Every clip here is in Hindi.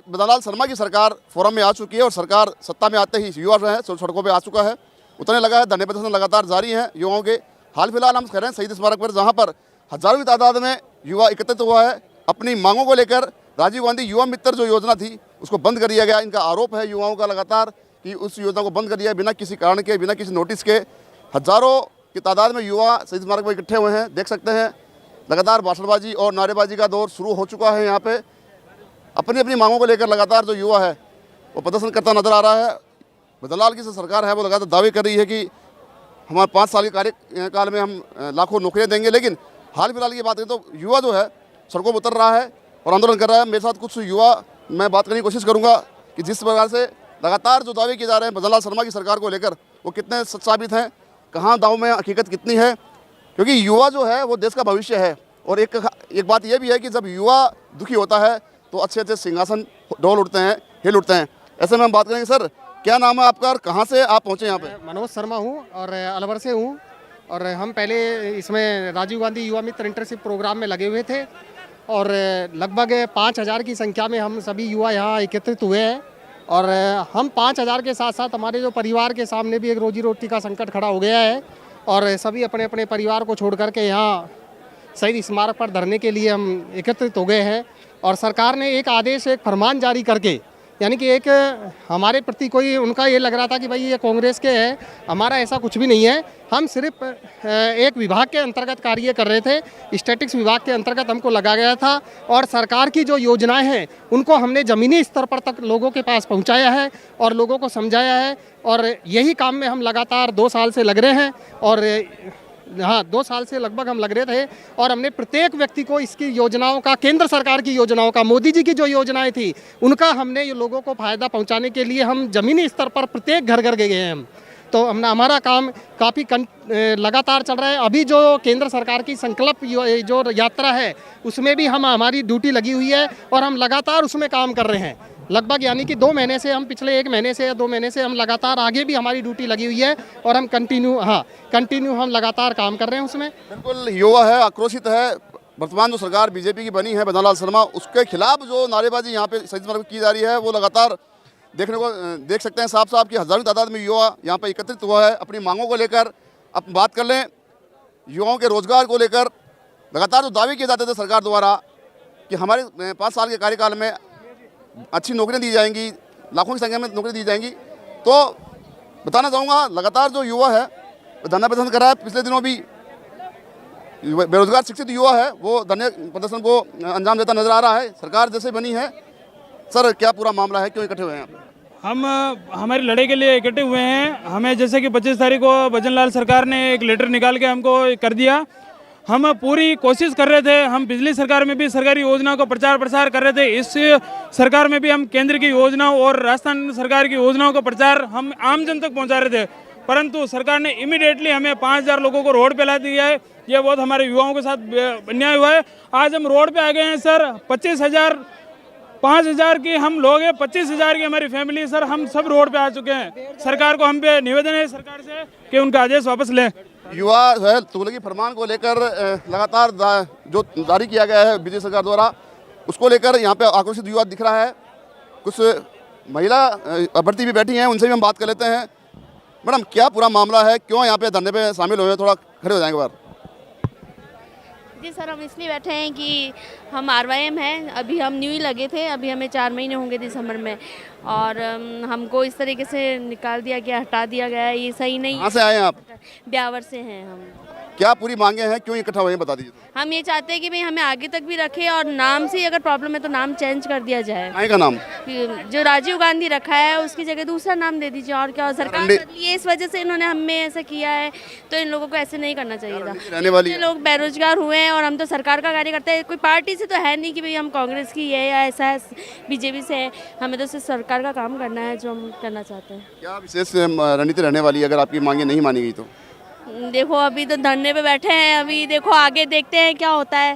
मदनलाल शर्मा की सरकार फोरम में आ चुकी है और सरकार सत्ता में आते ही युवा जो है सड़कों पे आ चुका है, उतरने लगा है। धरने प्रदर्शन लगातार जारी हैं युवाओं के। हाल फिलहाल हम कह रहे हैं शहीद स्मारक पर, जहाँ पर हजारों की तादाद में युवा एकत्रित हुआ है अपनी मांगों को लेकर। राजीव गांधी युवा मित्र जो योजना थी उसको बंद कर दिया गया। इनका आरोप है युवाओं का लगातार कि उस योजना को बंद कर दिया बिना किसी कारण के, बिना किसी नोटिस के। हजारों की तादाद में युवा शहीद स्मारक पर इकट्ठे हुए हैं। देख सकते हैं लगातार भाषणबाजी और नारेबाजी का दौर शुरू हो चुका है। यहाँ पे अपनी अपनी मांगों को लेकर लगातार जो युवा है वो प्रदर्शन करता नजर आ रहा है। मदनलाल की जो सरकार है वो लगातार दावे कर रही है कि हमारे 5 साल के कार्यकाल में हम लाखों नौकरियां देंगे, लेकिन हाल फिलहाल की बात करें तो युवा जो है सड़कों पर उतर रहा है और आंदोलन कर रहा है। मेरे साथ कुछ युवा मैं बात करने की कोशिश करूँगा कि जिस प्रकार से लगातार जो दावे किए जा रहे हैं मदनलाल शर्मा की सरकार को लेकर वो कितने सच साबित हैं, कहाँ दाव में हकीकत कितनी है, क्योंकि युवा जो है वो देश का भविष्य है। और एक बात यह भी है कि जब युवा दुखी होता है तो अच्छे अच्छे सिंहासन डोल उठते हैं, हिल उठते हैं। ऐसे में हम बात करेंगे। सर, क्या नाम है आपका और कहाँ से आप पहुँचे यहाँ पे? मनोज शर्मा हूँ और अलवर से हूँ। और हम पहले इसमें राजीव गांधी युवा मित्र इंटर्नशिप प्रोग्राम में लगे हुए थे और लगभग 5000 की संख्या में हम सभी युवा यहाँ एकत्रित हुए हैं। और हम 5000 के साथ साथ हमारे जो परिवार के सामने भी एक रोजी रोटी का संकट खड़ा हो गया है और सभी अपने अपने परिवार को छोड़ करके यहाँ शहीद स्मारक पर धरने के लिए हम एकत्रित हो गए हैं। और सरकार ने एक आदेश, एक फरमान जारी करके, यानी कि एक हमारे प्रति कोई उनका ये लग रहा था कि भाई ये कांग्रेस के हैं, हमारा ऐसा कुछ भी नहीं है। हम सिर्फ एक विभाग के अंतर्गत कार्य कर रहे थे, स्टैटिक्स विभाग के अंतर्गत हमको लगा गया था और सरकार की जो योजनाएं हैं उनको हमने ज़मीनी स्तर पर तक लोगों के पास पहुंचाया है और लोगों को समझाया है। और यही काम में हम लगातार 2 साल से लग रहे हैं। और हाँ, 2 साल से लगभग हम लग रहे थे और हमने प्रत्येक व्यक्ति को इसकी योजनाओं का, केंद्र सरकार की योजनाओं का, मोदी जी की जो योजनाएं थी उनका हमने ये लोगों को फ़ायदा पहुंचाने के लिए हम ज़मीनी स्तर पर प्रत्येक घर घर गए हैं हम। तो हमारा काम काफ़ी लगातार चल रहा है। अभी जो केंद्र सरकार की संकल्प जो यात्रा है उसमें भी हमारी ड्यूटी लगी हुई है और हम लगातार उसमें काम कर रहे हैं। लगभग यानी कि 2 महीने से, हम पिछले 1 महीने से या 2 महीने से हम लगातार, आगे भी हमारी ड्यूटी लगी हुई है और हम कंटिन्यू हम लगातार काम कर रहे हैं उसमें। बिल्कुल युवा है, आक्रोशित है। वर्तमान जो सरकार बीजेपी की बनी है मदनलाल शर्मा, उसके खिलाफ जो नारेबाजी यहाँ पे शहीद स्मारक की जा रही है वो लगातार देख सकते हैं साफ साफ कि हजारों तादाद में युवा यहाँ पर एकत्रित हुआ है अपनी मांगों को लेकर। अब बात कर लें युवाओं के रोजगार को लेकर, लगातार जो दावे किए जाते थे सरकार द्वारा कि हमारे 5 साल के कार्यकाल में अच्छी नौकरियां दी जाएंगी, लाखों की संख्या में नौकरी दी जाएंगी, तो बताना चाहूँगा लगातार जो युवा है धरना प्रदर्शन कर रहा है। पिछले दिनों भी बेरोजगार शिक्षित युवा है वो धरने प्रदर्शन को अंजाम देता नजर आ रहा है। सरकार जैसे बनी है, सर क्या पूरा मामला है, क्यों इकट्ठे हुए हैं? हम हमारी लड़ाई के लिए इकट्ठे हुए हैं। हमें जैसे कि 25 तारीख को भजनलाल सरकार ने एक लेटर निकाल के हमको कर दिया। हम पूरी कोशिश कर रहे थे, हम पिछली सरकार में भी सरकारी योजनाओं का प्रचार प्रसार कर रहे थे, इस सरकार में भी हम केंद्र की योजनाओं और राजस्थान सरकार की योजनाओं का प्रचार हम आम जन तक पहुंचा रहे थे, परंतु सरकार ने इमीडिएटली हमें 5000 लोगों को रोड पे ला दिया है। ये बहुत हमारे युवाओं के साथ अन्याय हुआ है। आज हम रोड पे आ गए हैं सर। 5000 की हम लोग हैं, 25000 की हमारी फैमिली, सर हम सब रोड पे आ चुके हैं। सरकार को हम पे निवेदन है सरकार से कि उनका आदेश वापस लें। युवा जो है तुगलकी फरमान को लेकर लगातार जो जारी किया गया है बीजेपी सरकार द्वारा, उसको लेकर यहाँ पे आक्रोशित युवा दिख रहा है। कुछ महिला अभ्यर्थी भी बैठी हैं, उनसे भी हम बात कर लेते हैं। मैडम क्या पूरा मामला है, क्यों यहाँ पे धरने पे शामिल हुए हैं? थोड़ा खड़े हो जाएंगे बार। जी सर, हम इसलिए बैठे हैं कि हम RYM हैं, अभी हम न्यू ही लगे थे, अभी हमें 4 महीने होंगे दिसंबर में, और हमको इस तरीके से निकाल दिया गया, हटा दिया गया है, ये सही नहीं। कहाँ से आए हैं आप? ब्यावर से हैं हम। क्या पूरी मांगे हैं, क्यों इकट्ठा हुए हैं, बता दीजिए। हम ये चाहते हैं कि भाई हमें आगे तक भी रखे और नाम से अगर प्रॉब्लम है तो नाम चेंज कर दिया जाए। कहाँ का नाम? जो राजीव गांधी रखा है उसकी जगह दूसरा नाम दे दीजिए। और क्या, सरकार बदली है, इस वजह से इन्होंने हमें ऐसा किया है, तो इन लोगों को ऐसे नहीं करना चाहिए था। रहने वाली लोग बेरोजगार हुए हैं और हम तो सरकार का कार्य करते हैं, कोई पार्टी से तो है नहीं कि भाई हम कांग्रेस की है या ऐसा है बीजेपी से है। हमें तो सिर्फ सरकार का काम करना है जो हम करना चाहते हैं। क्या विशेष रणनीति रहने वाली है अगर आपकी मांगे नहीं मानी गई तो? देखो अभी तो धरने पे बैठे हैं, अभी देखो आगे देखते हैं क्या होता है।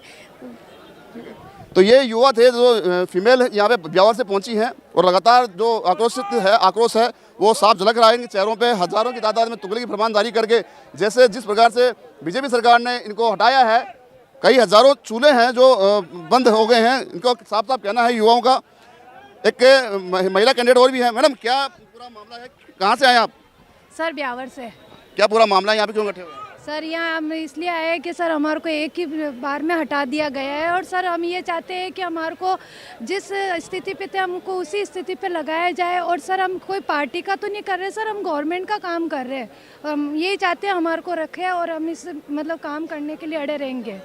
तो ये युवा थे जो फीमेल यहाँ पे ब्यावर से पहुंची हैं और लगातार जो आक्रोश है वो साफ झलक रहा है इनके चेहरों पे। हजारों की तादाद में तुगलकी फरमान जारी करके, जैसे जिस प्रकार से बीजेपी सरकार ने इनको हटाया है, कई हजारों चूल्हे हैं जो बंद हो गए हैं, इनको साफ साफ कहना है युवाओं का। एक महिला कैंडिडेट और भी है। मैडम, क्या पूरा मामला है, कहाँ से आए आप? सर ब्यावर से। क्या पूरा मामला है, यहाँ पे क्यों इकट्ठे हुए हैं? सर यहाँ हम इसलिए आए हैं कि सर हमारे को एक ही बार में हटा दिया गया है और सर हम ये चाहते हैं कि हमारे को जिस स्थिति पे थे हमको उसी स्थिति पे लगाया जाए। और सर हम कोई पार्टी का तो नहीं कर रहे सर, हम गवर्नमेंट का काम कर रहे हैं। हम यही चाहते हैं हमारे को रखे और हम इस मतलब काम करने के लिए अड़े रहेंगे।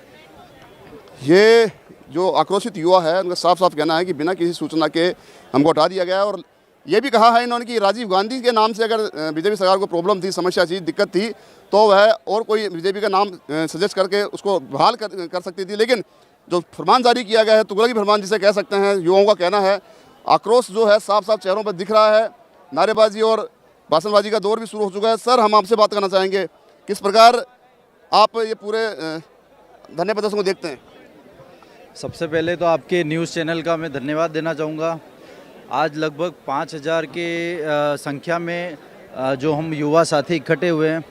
ये जो आक्रोशित युवा है उनका साफ साफ कहना है कि बिना किसी सूचना के हमको हटा दिया गया है। और ये भी कहा है इन्होंने कि राजीव गांधी के नाम से अगर बीजेपी सरकार को प्रॉब्लम थी, समस्या थी, दिक्कत थी, तो वह और कोई बीजेपी का नाम सजेस्ट करके उसको बहाल कर सकती थी। लेकिन जो फरमान जारी किया गया है, तुगलकी फरमान जिसे कह सकते हैं, युवाओं का कहना है, आक्रोश जो है साफ साफ चेहरों पर दिख रहा है। नारेबाजी और भाषणबाजी का दौर भी शुरू हो चुका है। सर, हम आपसे बात करना चाहेंगे, किस प्रकार आप ये पूरे धरने प्रदर्शन को देखते हैं? सबसे पहले तो आपके न्यूज़ चैनल का मैं धन्यवाद देना चाहूँगा। आज लगभग 5000 के संख्या में जो हम युवा साथी इकट्ठे हुए हैं,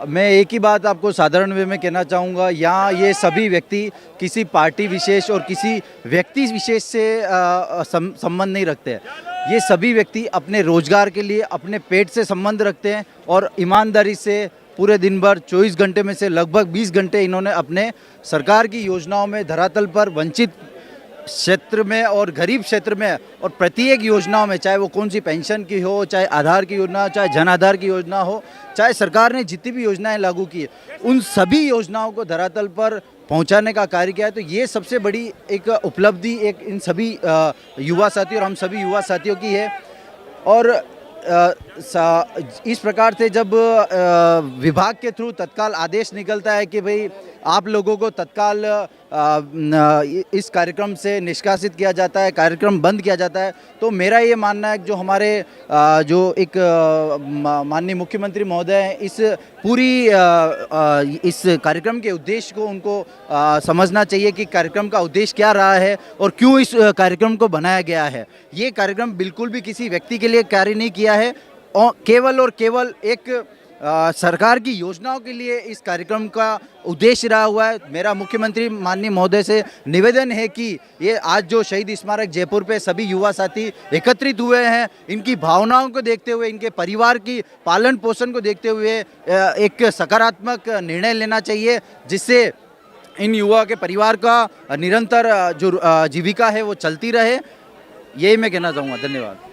मैं एक ही बात आपको साधारण वे में कहना चाहूँगा, यहाँ ये सभी व्यक्ति किसी पार्टी विशेष और किसी व्यक्ति विशेष से संबंध नहीं रखते हैं। ये सभी व्यक्ति अपने रोजगार के लिए अपने पेट से संबंध रखते हैं और ईमानदारी से पूरे दिन भर 24 घंटे में से लगभग 20 घंटे इन्होंने अपने सरकार की योजनाओं में धरातल पर वंचित क्षेत्र में और गरीब क्षेत्र में और प्रत्येक योजनाओं में, चाहे वो कौन सी पेंशन की हो, चाहे आधार की योजना हो, चाहे जन आधार की योजना हो, चाहे सरकार ने जितनी भी योजनाएं लागू की है, उन सभी योजनाओं को धरातल पर पहुंचाने का कार्य किया है। तो ये सबसे बड़ी एक उपलब्धि एक इन सभी युवा साथियों और हम सभी युवा साथियों की है। और इस प्रकार से जब विभाग के थ्रू तत्काल आदेश निकलता है कि भाई आप लोगों को तत्काल इस कार्यक्रम से निष्कासित किया जाता है, कार्यक्रम बंद किया जाता है, तो मेरा ये मानना है कि जो हमारे जो एक माननीय मुख्यमंत्री महोदय हैं, इस पूरी इस कार्यक्रम के उद्देश्य को उनको समझना चाहिए कि कार्यक्रम का उद्देश्य क्या रहा है और क्यों इस कार्यक्रम को बनाया गया है। ये कार्यक्रम बिल्कुल भी किसी व्यक्ति के लिए कार्य नहीं किया है और केवल एक सरकार की योजनाओं के लिए इस कार्यक्रम का उद्देश्य रहा हुआ है। मेरा मुख्यमंत्री माननीय महोदय से निवेदन है कि ये आज जो शहीद स्मारक जयपुर पे सभी युवा साथी एकत्रित हुए हैं, इनकी भावनाओं को देखते हुए, इनके परिवार की पालन पोषण को देखते हुए एक सकारात्मक निर्णय लेना चाहिए, जिससे इन युवा के परिवार का निरंतर जो जीविका है वो चलती रहे। यही मैं कहना चाहूँगा। धन्यवाद।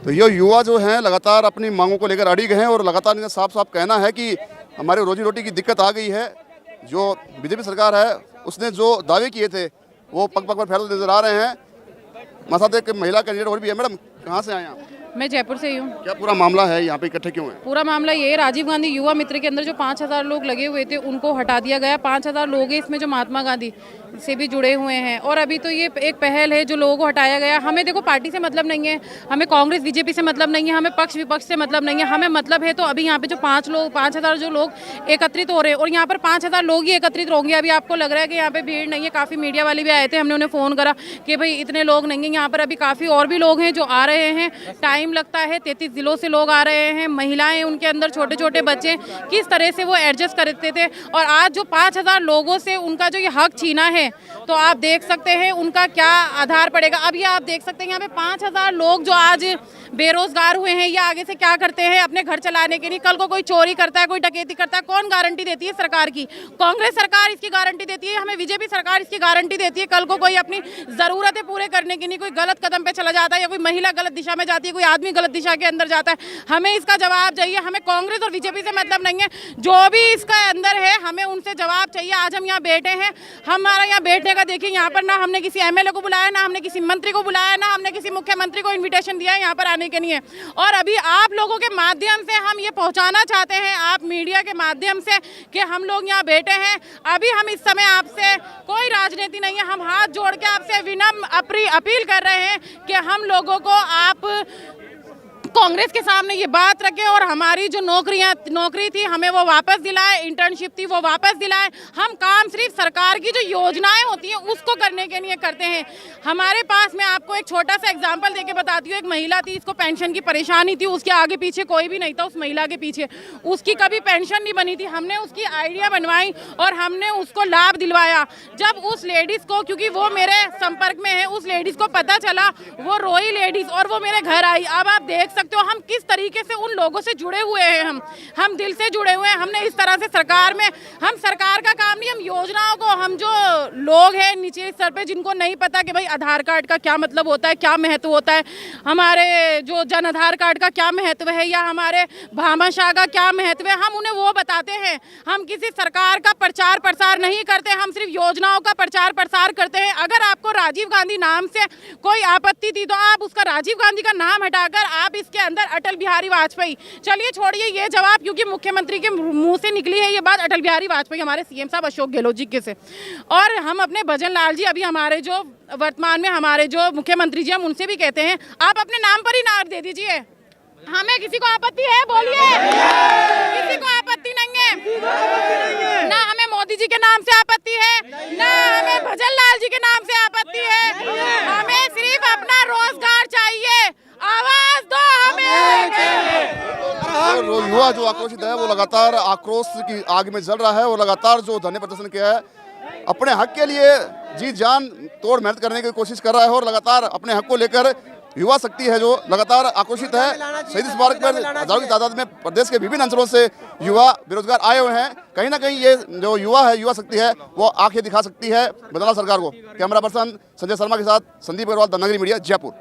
तो ये युवा जो हैं लगातार अपनी मांगों को लेकर अड़ी गए हैं और लगातार इनका साफ साफ कहना है कि हमारे रोजी रोटी की दिक्कत आ गई है। जो बीजेपी सरकार है उसने जो दावे किए थे वो पग पग पर फैलते नजर आ रहे हैं। हमारे साथ एक महिला कैंडिडेट और भी है। मैडम, कहाँ से आए आप? मैं जयपुर से ही हूँ। क्या पूरा मामला है, यहाँ पे इकट्ठे क्यों है? पूरा मामला ये है, राजीव गांधी युवा मित्र के अंदर जो 5000 लोग लगे हुए थे उनको हटा दिया गया। 5000 लोग हैं इसमें जो महात्मा गांधी से भी जुड़े हुए हैं और अभी तो ये एक पहल है जो लोगों को हटाया गया। हमें देखो पार्टी से मतलब नहीं है, हमें कांग्रेस बीजेपी से मतलब नहीं है, हमें पक्ष विपक्ष से मतलब नहीं है। हमें मतलब है तो अभी यहाँ पे जो 5000 जो लोग एकत्रित हो रहे हैं और यहाँ पर 5000 लोग ही एकत्रित होंगे। अभी आपको लग रहा है कि यहाँ पे भीड़ नहीं है, काफ़ी मीडिया वाले भी आए थे, हमने उन्हें फ़ोन करा कि भाई इतने लोग नहीं हैं। यहाँ पर अभी काफ़ी और भी लोग हैं जो आ रहे हैं। टाइम लगता है, 33 जिलों से लोग आ रहे हैं, महिलाएं, उनके अंदर छोटे छोटे बच्चे, किस तरह से वो एडजस्ट करते थे। और आज जो 5000 लोगों से उनका जो ये हक छीना है तो आप देख सकते हैं उनका क्या आधार पड़ेगा। अब ये आप देख सकते हैं यहाँ पे 5000 लोग जो आज बेरोजगार हुए हैं, ये आगे से क्या करते हैं अपने घर चलाने के लिए। कल को कोई चोरी करता है, कोई डकैती करता है, कौन गारंटी देती है? सरकार की, कांग्रेस सरकार इसकी गारंटी देती है, हमें बीजेपी सरकार इसकी गारंटी देती है। कल को कोई अपनी ज़रूरतें पूरे करने की नहीं, कोई गलत कदम पे चला जाता है या कोई महिला गलत दिशा में जाती है, कोई आदमी गलत दिशा के अंदर जाता है, हमें इसका जवाब चाहिए। हमें कांग्रेस और बीजेपी से मतलब नहीं है, जो भी इसका अंदर है हमें उनसे जवाब चाहिए। आज हम यहाँ बैठे हैं, हमारा यहाँ बैठने का देखिए, यहाँ पर ना हमने किसी एमएलए को बुलाया, ना हमने किसी मंत्री को बुलाया, ना हमने किसी मुख्यमंत्री को इन्विटेशन दिया है यहाँ पर आने के लिए। और अभी आप लोगों के माध्यम से हम ये पहुँचाना चाहते हैं, आप मीडिया के माध्यम से, कि हम लोग यहाँ बैठे हैं। अभी हम इस समय आपसे कोई राजनीति नहीं है, हम हाथ जोड़ के आपसे विनम्र अपील कर रहे हैं कि हम लोगों को आप कांग्रेस के सामने ये बात रखे और हमारी जो नौकरी थी हमें वो वापस दिलाए, इंटर्नशिप थी वो वापस दिलाए। हम काम सिर्फ सरकार की जो योजनाएं होती हैं उसको करने के लिए करते हैं। हमारे पास, मैं आपको एक छोटा सा एग्जांपल देके बताती हूँ, एक महिला थी, इसको पेंशन की परेशानी थी, उसके आगे पीछे कोई भी नहीं था, उस महिला के पीछे उसकी कभी पेंशन नहीं बनी थी। हमने उसकी आइडिया बनवाई और हमने उसको लाभ दिलवाया। जब उस लेडीज को, क्योंकि वो मेरे संपर्क में है, उस लेडीज को पता चला, वो रोई लेडीज और वो मेरे घर आई। अब आप देख सकते हो हम किस तरीके से उन लोगों से जुड़े हुए हैं, हम दिल से जुड़े हुए हैं। हमने इस तरह से सरकार में, हम सरकार का काम नहीं, हम योजनाओं को, हम जो लोग हैं नीचे स्तर पे जिनको नहीं पता कि भाई आधार कार्ड का क्या मतलब होता है, क्या महत्व होता है, हमारे जो जन आधार कार्ड का क्या महत्व है या हमारे भामाशाह का क्या महत्व है, हम उन्हें वो बताते हैं। हम किसी सरकार का प्रचार प्रसार नहीं करते, हम सिर्फ योजनाओं का प्रचार प्रसार करते हैं। अगर आपको राजीव गांधी नाम से कोई आपत्ति थी तो आप उसका राजीव गांधी का नाम हटाकर आप इसके अंदर अटल बिहारी वाजपेयी, चलिए छोड़िए ये जवाब, क्योंकि मुख्यमंत्री के मुंह से निकली है ये बात अटल बिहारी वाजपेयी, हमारे सीएम साहब अशोक गहलोत जी के से। और हम अपने भजन लाल जी, अभी हमारे जो वर्तमान में हमारे जो मुख्यमंत्री जी, हम उनसे भी कहते हैं आप अपने नाम पर ही नार दे दीजिए। हमें किसी को आपत्ति है? बोलिए, किसी को आपत्ति नहीं है ना। हमें मोदी जी के नाम से आपत्ति है ना, हमें भजन लाल जी के नाम से आपत्ति है। हमें सिर्फ अपना रोजगार चाहिए, आवाज दो हमें। और युवा जो आक्रोशित है वो लगातार आक्रोश की आग में जल रहा है और लगातार जो धरने प्रदर्शन किया है, अपने हक के लिए जी जान तोड़ मेहनत करने की कोशिश कर रहा है और लगातार अपने हक को लेकर युवा शक्ति है जो लगातार आक्रोशित है। शहीद स्मारक पर हजारों की तादाद में प्रदेश के विभिन्न अंचलों से युवा बेरोजगार आए हुए हैं। कहीं ना कहीं ये जो युवा है, युवा शक्ति है, वो आंखें दिखा सकती है बदलाव सरकार को। कैमरा पर्सन संजय शर्मा के साथ संदीप अग्रवाल, द नगरी मीडिया, जयपुर।